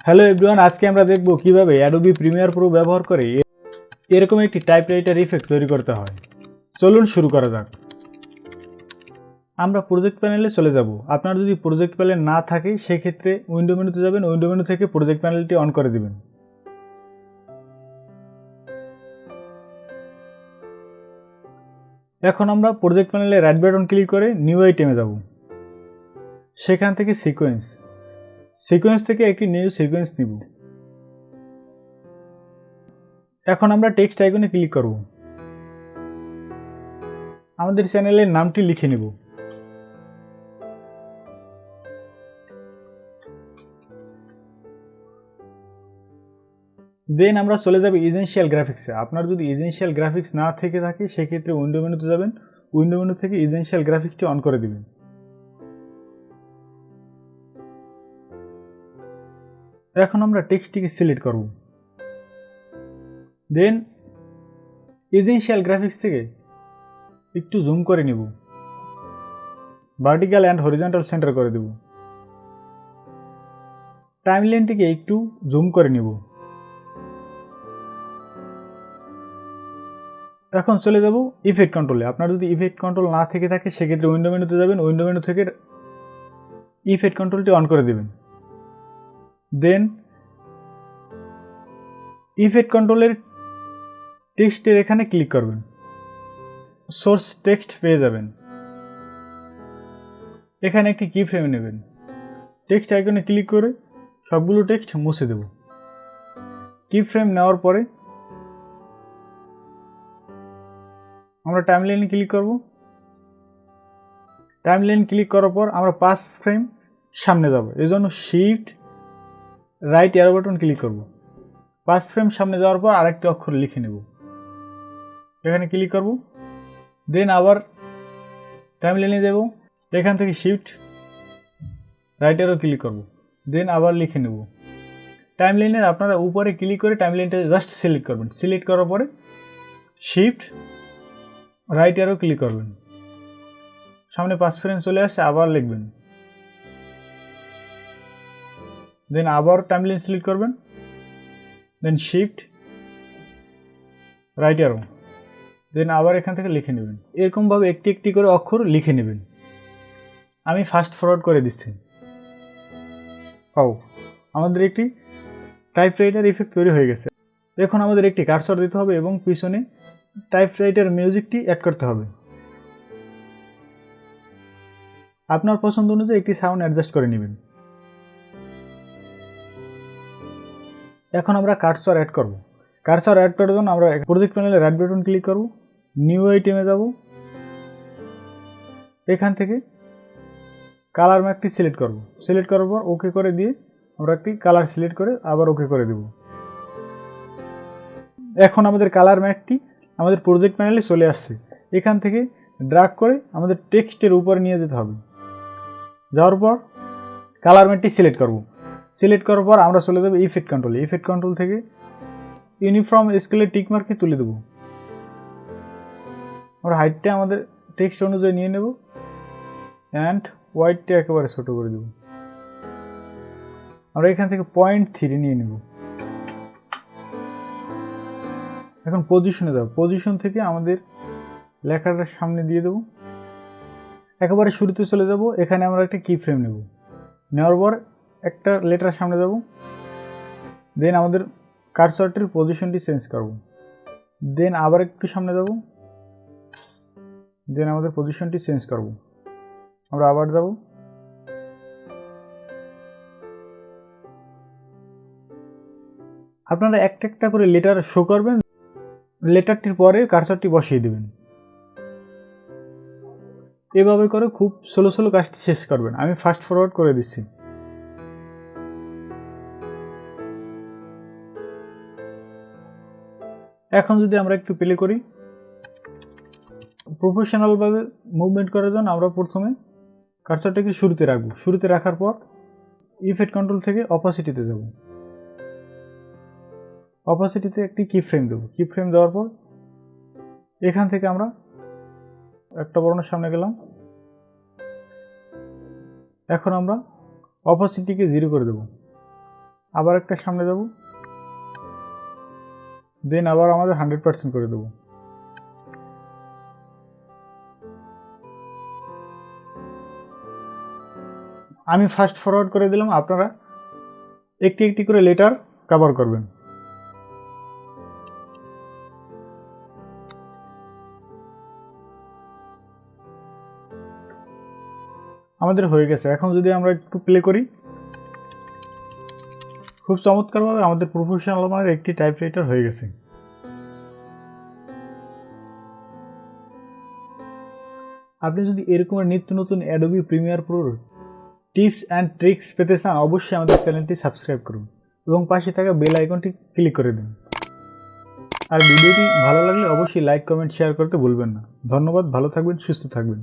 Hello everyone, আজকে আমরা দেখব কিভাবে অ্যাডোবি প্রিমিয়ার প্রো ব্যবহার করে এরকম একটি টাইপরাইটার ইফেক্ট তৈরি করতে হয়। চলুন শুরু করা যাক। আমরা প্রজেক্ট প্যানেলে চলে যাব। আপনার যদি প্রজেক্ট প্যানেল না থাকে সেক্ষেত্রে উইন্ডো মেনুতে যাবেন, উইন্ডো মেনু থেকে প্রজেক্ট প্যানেলটি অন করে দিবেন। এখন আমরা প্রজেক্ট প্যানেলে রাইট বাটন ক্লিক করে নিউ আইটেমে যাব। সেখান থেকে সিকোয়েন্স থেকে একটি নিউ সিকোয়েন্স নিব। এখন আমরা টেক্সট আইকনে ক্লিক করব। আমাদের চ্যানেলের নামটি লিখে নেব। দেন আমরা চলে যাব এজেন্সিয়াল গ্রাফিক্সে। আপনার যদি এজেন্সিয়াল গ্রাফিক্স না থেকে থাকে সেক্ষেত্রে উইন্ডো মেনুতে যাবেন, উইন্ডো মেনু থেকে এজেন্সিয়াল গ্রাফিক্সটি অন করে দিবেন। এখন আমরা টেক্সটটিকে সিলেক্ট করব। দেন এজেন্সিয়াল গ্রাফিক্স থেকে একটু জুম করে নিব, ভার্টিক্যাল অ্যান্ড হরিজন্টাল সেন্টার করে দেব। টাইমলাইনটিকে একটু জুম করে নিব। এখন চলে যাব ইফেক্ট কন্ট্রোলে। আপনার যদি ইফেক্ট কন্ট্রোল না থেকে থাকে সেক্ষেত্রে উইন্ডো মেনুতে যাবেন, উইন্ডো মেনু থেকে ইফেক্ট কন্ট্রোলটি অন করে দেবেন। দেন ইফেক্ট কন্ট্রোলের টেক্সটের এখানে ক্লিক করবেন, সোর্স টেক্সট পেয়ে যাবেন। এখানে একটি কি ফ্রেম নেবেন, টেক্সট আইকনে ক্লিক করে সবগুলো টেক্সট মুছে দেব। কি ফ্রেম নেওয়ার পরে আমরা টাইমলাইনে ক্লিক করব। টাইমলাইন ক্লিক করার পর আমরা 5 ফ্রেম সামনে যাব, এজন্য shift right arrow button click করব। 5 ফ্রেম সামনে যাওয়ার পর আরেকটি অক্ষর লিখে নেব, এখানে ক্লিক করব। দেন আবার টাইমলাইনে যাব, এখান থেকে শিফট রাইট অ্যারো ক্লিক করব। দেন আবার লিখে নেব। টাইমলাইনের আপনারা উপরে ক্লিক করে টাইমলাইনটা জাস্ট সিলেক্ট করবেন। সিলেক্ট করার পরে শিফট রাইট অ্যারো ক্লিক করবেন, সামনে 5 ফ্রেম চলে আসছে, আবার লিখবেন। দেন আবার টাইমলাইন সিলেক্ট করবেন, দেন শিফট রাইট অ্যারো, দেন আবার এখান থেকে লিখে নেবেন। এরকমভাবে একটি একটি করে অক্ষর লিখে নেবেন। আমি ফাস্ট ফরওয়ার্ড করে দিচ্ছি। আমাদের একটি টাইপরাইটার ইফেক্ট তৈরি হয়ে গেছে। এখন আমাদের একটি কার্সর দিতে হবে এবং পিছনে টাইপরাইটার মিউজিকটি অ্যাড করতে হবে। আপনার পছন্দ অনুযায়ী একটি সাউন্ড অ্যাডজাস্ট করে নেবেন। এখন আমরা কার্সর অ্যাড করব। কার্সর অ্যাড করার জন্য আমরা প্রজেক্ট প্যানেলে রাইট বাটন ক্লিক করব, নিউ আইটেমে যাব। এখান থেকে কালার ম্যাপটি সিলেক্ট করব। সিলেক্ট করার পর ওকে করে দিয়ে আমরা একটি কালার সিলেক্ট করে আবার ওকে করে দেব। এখন আমাদের কালার ম্যাপটি আমাদের প্রজেক্ট প্যানেলে চলে আসছে। এখান থেকে ড্র্যাগ করে আমাদের টেক্সটের উপরে নিয়ে যেতে হবে। যাওয়ার পর কালার ম্যাপটি সিলেক্ট করব। সিলেক্ট করার পর আমরা চলে যাব ইফেক্ট কন্ট্রোলে। ইফেক্ট কন্ট্রোল থেকে ইউনিফর্ম স্কেলের টিক মার্কটি তুলে দেব। আমরা হাইটটা আমাদের টেক্সট অনুযায়ী নিয়ে নেব অ্যান্ড হোয়াইটটা একেবারে ছোট করে দেব। আমরা এখান থেকে 0.3 নিয়ে নেব। এখন পজিশনে যাব। পজিশন থেকে আমাদের লেখাটা সামনে দিয়ে দেব। একেবারে শুরুতে চলে যাব, এখানে আমরা একটা কি ফ্রেম নেব। নেওয়ার পর একটা লেটার সামনে যাব। দেন আমাদের কার্সরটির পজিশনটি চেঞ্জ করব। দেন আবার একটু সামনে যাব। দেন আমাদের পজিশনটি চেঞ্জ করব। আমরা আবার যাব। আপনারা একটা একটা করে লেটার শো করবেন, লেটারটির পরে কার্সরটি বসিয়ে দেবেন। এভাবে করে খুব স্লো কাজটি শেষ করবেন। আমি ফাস্ট ফরওয়ার্ড করে দিচ্ছি। এখন যদি আমরা একটু প্লে করি, প্রফেশনালভাবে মুভমেন্ট করার জন্য আমরা প্রথমে কার্সরটাকে শুরুতে রাখব। শুরুতে রাখার পর ইফেক্ট কন্ট্রোল থেকে অপাসিটিতে যাব। অপাসিটিতে একটি কি ফ্রেম দেব। কি ফ্রেম দেওয়ার পর এখান থেকে আমরা একটা বর্ণের সামনে গেলাম। এখন আমরা অপাসিটিকে 0 করে দেব। আবার একটা সামনে যাব, দেন আবার আমাদের 100% করে দেবো। আমি ফাস্ট ফরওয়ার্ড করে দিলাম, আপনারা একটি একটি করে লেটার কভার করবেন। আমাদের হয়ে গেছে। এখন যদি আমরা একটু প্লে করি, খুব চমৎকারভাবে আমাদের প্রফেশনাল মানের একটি টাইপরাইটার হয়ে গেছে। আপনি যদি এরকম নিত্য নতুন অ্যাডোবি প্রিমিয়ার প্রোর টিপস অ্যান্ড ট্রিক্স পেতে চান, অবশ্যই আমাদের চ্যানেলটি সাবস্ক্রাইব করুন এবং পাশে থাকা বেল আইকনটি ক্লিক করে দিন। আর ভিডিওটি ভালো লাগলে অবশ্যই লাইক, কমেন্ট, শেয়ার করতে ভুলবেন না। ধন্যবাদ, ভালো থাকবেন, সুস্থ থাকবেন।